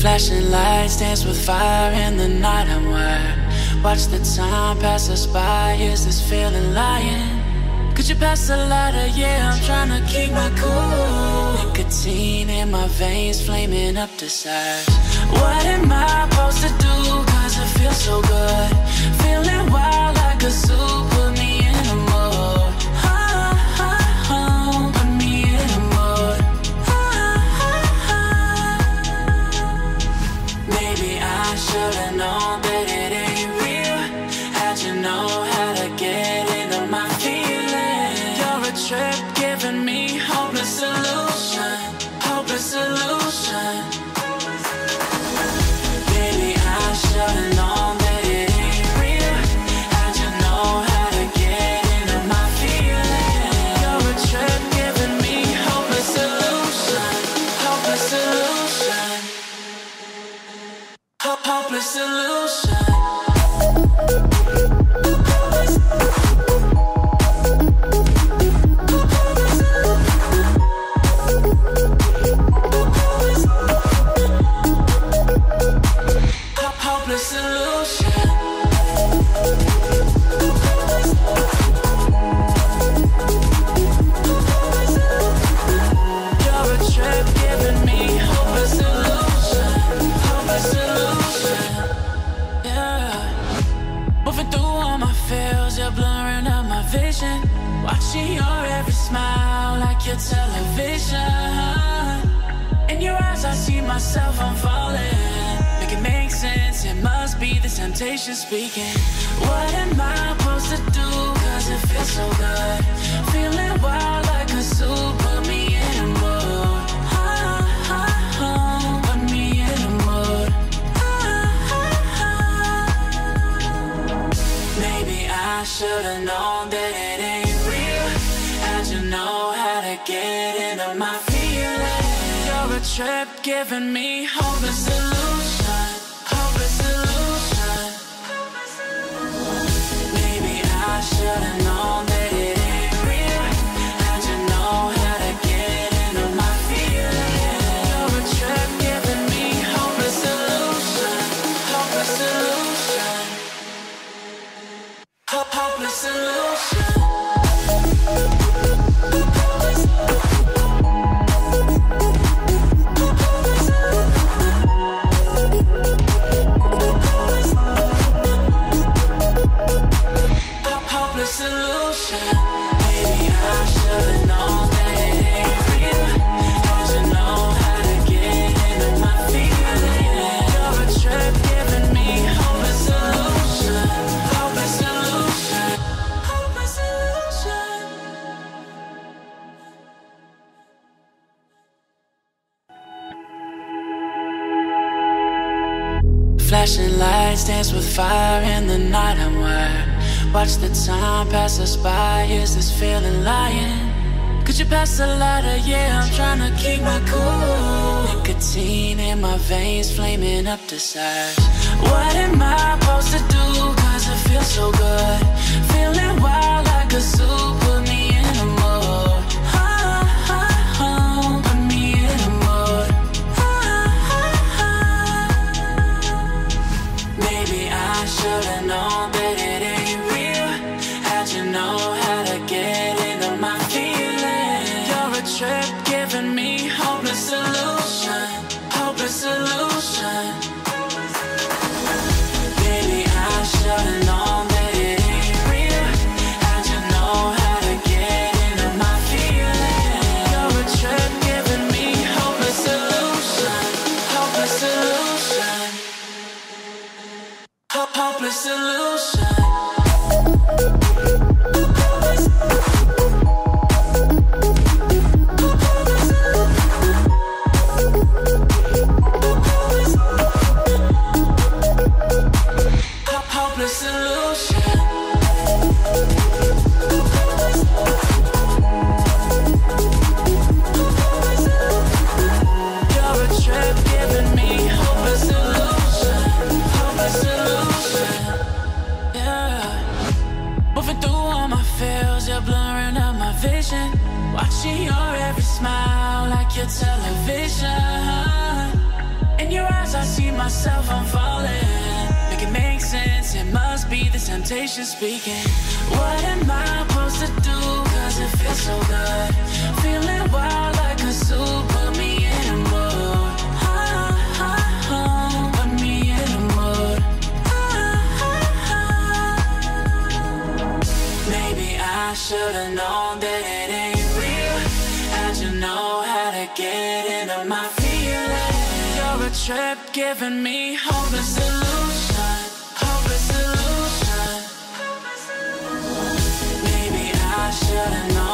Flashing lights dance with fire in the night. I'm wired. Watch the time pass us by. Is this feeling lying? Could you pass the lighter? Yeah, I'm trying to keep my cool. Nicotine in my veins, flaming up desires. What am I supposed to do? Cause it feels so good. Feeling wild like a zoo. Put me in a mood. Put me in a mood. Maybe I should've known that it ain't real. How'd you know how to get into my feelings? You're a trip giving me hopeless solution. Hopeless solution. Baby, I should've known that it ain't real. How'd you know how to get into my feelings? You're a trip giving me hopeless solution. Hopeless solution. Hopeless solution. Hopeless solution. You're a trip giving me hopeless solution. Hopeless solution. Yeah. Moving through all my feels, you're blurring out my vision. Watching your every smile like your television. In your eyes I see myself, I'm falling. Make it make sense, it must be the temptation speaking. What am I supposed to do? Cause it feels so good. Feeling wild like a zoo. Put me in a mood. Put me in a mood. Maybe I should've known that it ain't real. How'd you know how to get into my feelings? You're a trip giving me hopeless solution. Hopeless solution. Maybe I should've known that it ain't real. How'd you know how to get into my feelings? You're a trip giving me hopeless solution. Hopeless solution. Hopeless solution. Hopeless solution. Maybe I should've known that it ain't real. How'd you know how to get into my feelings? You're a trip giving me hopeless solution. Hopeless solution. Hopeless solution. Flashing lights dance with fire in the night. I'm wired. Watch the time pass us by. Is this feeling lying? Could you pass the lighter? Yeah, I'm trying to keep my cool. Nicotine in my veins, flaming up desires. What am I supposed to do? Cause it feels so good. Feeling wild like a zoo. Put me in a mood. Put me in a mood. Maybe I should've known that it ain't real. How'd you know how to get into my feelings? You're a trip giving me hopeless solution. Hopeless solution. Baby, I should've known that it ain't real. How'd you know how to get into my feelings? You're a trip giving me hopeless solution. Hopeless solution. Hopeless solution. Hopeless solution. You're a trip giving me hopeless solution. Hopeless solution. Yeah. Moving through all my feels, you're blurring out my vision. Watching your every smile like your television. In your eyes I myself, I'm falling. Make it make sense, it must be the temptation speaking. What am I supposed to do? Cause it feels so good. Feeling wild like a zoo, put me in a mood. Put me in a mood. Maybe I should've known that it ain't real. How'd you know how to get into my feelings? You're a trip giving me hopeless illusion. Hopeless illusion. Maybe I should've known